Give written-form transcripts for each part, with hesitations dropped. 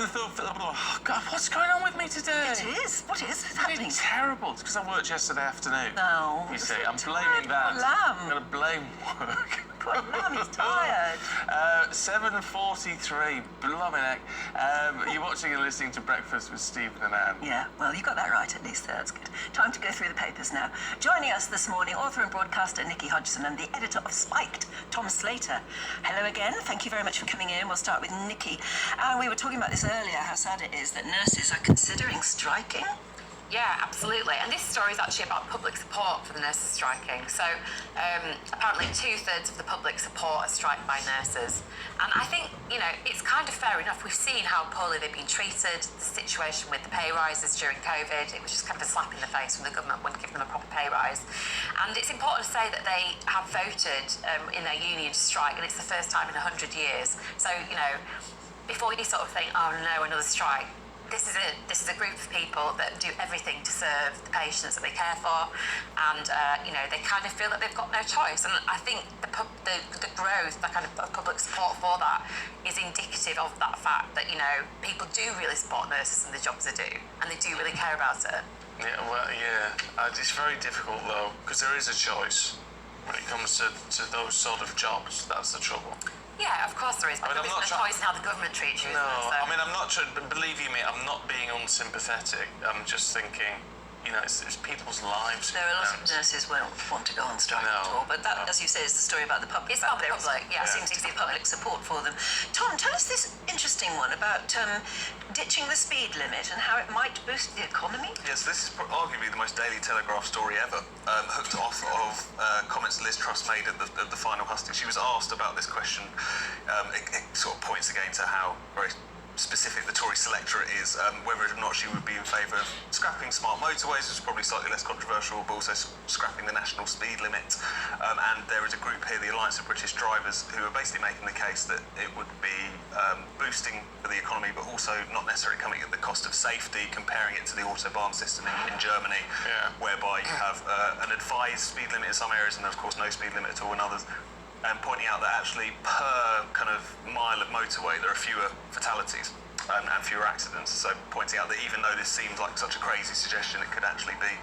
and thought, oh God, what's going on with me today? It is. What is It's happening? terrible. It's because I worked yesterday afternoon. No. You see, I'm blaming that. Poor lamb. I'm going to blame work. Poor lamb, he's tired. 7:43, blooming heck. You're watching and listening to Breakfast with Stephen and Anne. Yeah, well, you got that right at least. That's good. Time to go through the papers now. Joining us this morning, author and broadcaster Nikki Hodgson and the editor of Spiked, Tom Slater. Hello again. Thank you very much for coming in. We'll start with Nikki. We were talking about this earlier, how sad it is that nurses are considering striking. Yeah, absolutely. And this story is actually about public support for the nurses striking. So apparently 2/3 of the public support a strike by nurses. And I think, it's kind of fair enough. We've seen how poorly they've been treated, the situation with the pay rises during COVID. It was just kind of a slap in the face when the government wouldn't give them a proper pay rise. And it's important to say that they have voted in their union to strike, and it's the first time in 100 years. So, before you sort of think, oh no, another strike, this is a group of people that do everything to serve the patients that they care for, and they kind of feel that they've got no choice. And I think the growth, the kind of public support for that, is indicative of that fact that people do really support nurses and the jobs they do, and they do really care about it. Yeah, well, yeah. It's very difficult though, because there is a choice when it comes to those sort of jobs. That's the trouble. Yeah, of course there is, but there isn't a choice in how the government treats you. No, so. I mean, I'm not trying, believe you me, I'm not being unsympathetic. I'm just thinking, it's people's lives. There are a lot of nurses won't want to go on strike at all, but that, as you say, is the story about the public. It's about the public, yeah. There seems to be public support for them. Tom, tell us this interesting one about ditching the speed limit and how it might boost the economy. Yes, this is arguably the most Daily Telegraph story ever, hooked off of comments Liz Truss made at the final hustings. She was asked about this question. It sort of points again to how very specific the Tory selectorate is, whether or not she would be in favour of scrapping smart motorways, which is probably slightly less controversial, but also scrapping the national speed limit. And there is a group here, the Alliance of British Drivers, who are basically making the case that it would be boosting for the economy, but also not necessarily coming at the cost of safety, comparing it to the Autobahn system in Germany, whereby you have an advised speed limit in some areas and, of course, no speed limit at all in others. And pointing out that actually per kind of mile of motorway there are fewer fatalities and fewer accidents. So pointing out that even though this seems like such a crazy suggestion, it could actually be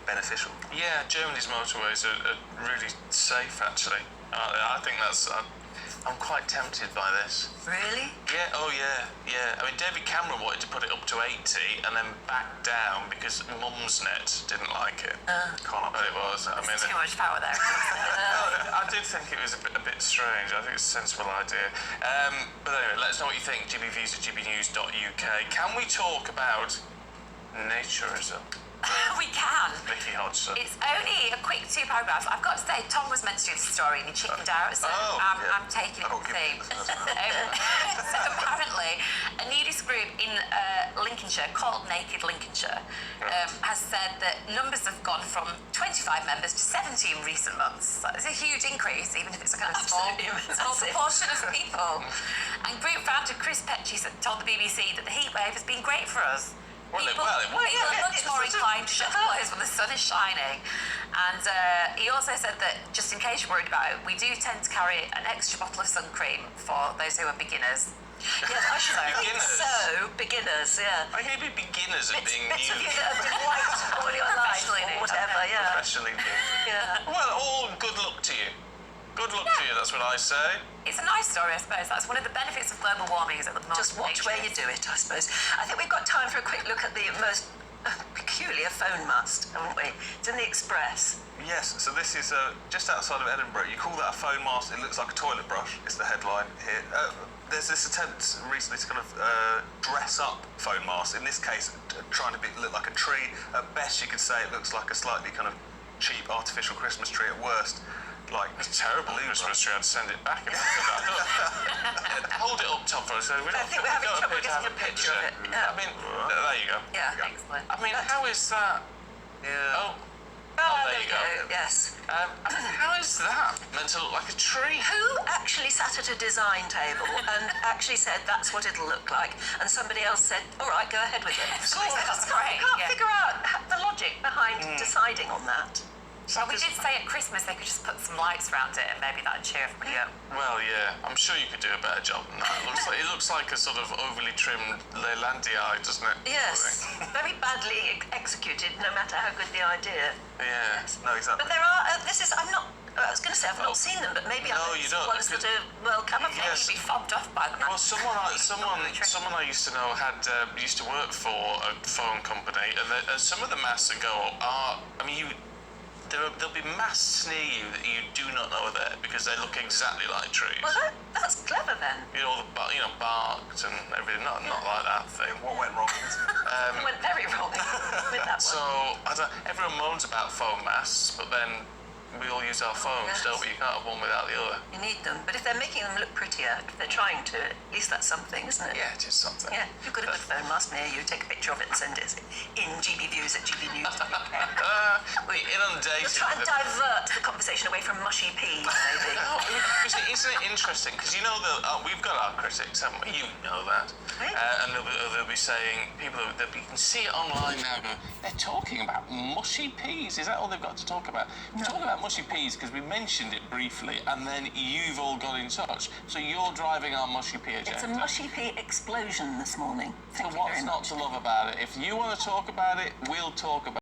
beneficial. Yeah, Germany's motorways are really safe, actually. I think that's... I'm quite tempted by this. Really? Yeah, oh yeah. I mean, David Cameron wanted to put it up to 80 and then back down because Mumsnet didn't like it. Can't it was. I mean, too much power there. I did think it was a bit strange. I think it's a sensible idea. But anyway, let us know what you think. gbviews@gbnews.uk. Can we talk about naturism? We can. Nikki Hodgson. It's only a quick 2 paragraphs. I've got to say, Tom was meant to do the story and he chickened out, so I'm taking the theme. So apparently, a nudist group in Lincolnshire called Naked Lincolnshire has said that numbers have gone from 25 members to 70 in recent months. So it's a huge increase, even if it's a kind of small proportion of people. And group founder Chris Petchy told the BBC that the heatwave has been great for us. People are much more inclined to shut clothes when the sun is shining. And he also said that, just in case you're worried about it, we do tend to carry an extra bottle of sun cream for those who are beginners. Yes, I should think so. Beginners, yeah. I hear beginners at being bits of nude. you that have been white all your life or whatever, yeah. Professionally nude. Yeah. Well, all good luck to you. Good luck to you, that's what I say. It's a nice story, I suppose. That's one of the benefits of global warming, is that the most Just watch where you do it, I suppose. I think we've got time for a quick look at the most peculiar phone mast, haven't we? It's in the Express. Yes, so this is just outside of Edinburgh. You call that a phone mast, it looks like a toilet brush, is the headline here. There's this attempt recently to kind of dress up phone masts. In this case, trying to look like a tree. At best, you could say it looks like a slightly kind of cheap artificial Christmas tree. At worst, like It's terrible Christmas tree. I'd send it back. Hold it up, Tom, for us. I think we're having trouble getting a picture of it. Yeah. I mean, there you go. Yeah. Excellent. I mean, how is that? yeah. There you go. Yes. How is that meant to look like a tree? Who actually sat at a design table and actually said that's what it'll look like, and somebody else said, all right, go ahead with it. That's great. I can't figure out the logic behind deciding on that. Well, we did say at Christmas they could just put some lights around it and maybe that'd cheer everybody up. Well, yeah, I'm sure you could do a better job than that. It looks like a sort of overly trimmed Leylandia, doesn't it? Yes, very badly executed, no matter how good the idea. Yeah. No, exactly. But there are, I was going to say I've not seen them, but maybe No, I've you seen don't, ones that because- are well camouflaged. Yes. You'd be fobbed off by them. Well, someone I used to know used to work for a phone company, and some of the masts that go up are, I mean, there'll be masts near you that you do not know are there because they look exactly like trees. Well, that's clever then. You know, barked and everything. Not like that thing. What went wrong? It went very wrong with that So one. everyone moans about phone masts, but then we all use our phones, Yes. don't we? You can't have one without the other. You need them, but if they're making them look prettier, if they're trying to, at least that's something, isn't it? Yeah, it is something. Yeah, you've got a good phone mast near you, take a picture of it and send it in GBViews at GBNews. We inundated. We'll try and with- divert the conversation away from mushy peas, maybe. No, isn't it interesting? Because you know that we've got our critics, haven't we? You know that. Right. And they'll be saying, you can see it online now, they're talking about mushy peas. Is that all they've got to talk about? We're talking about mushy peas because we mentioned it briefly and then you've all got in touch. So you're driving our mushy pea agenda. It's a mushy pea explosion this morning. So Thank you what's very not much. to love about it? If you want to talk about it, we'll talk about it.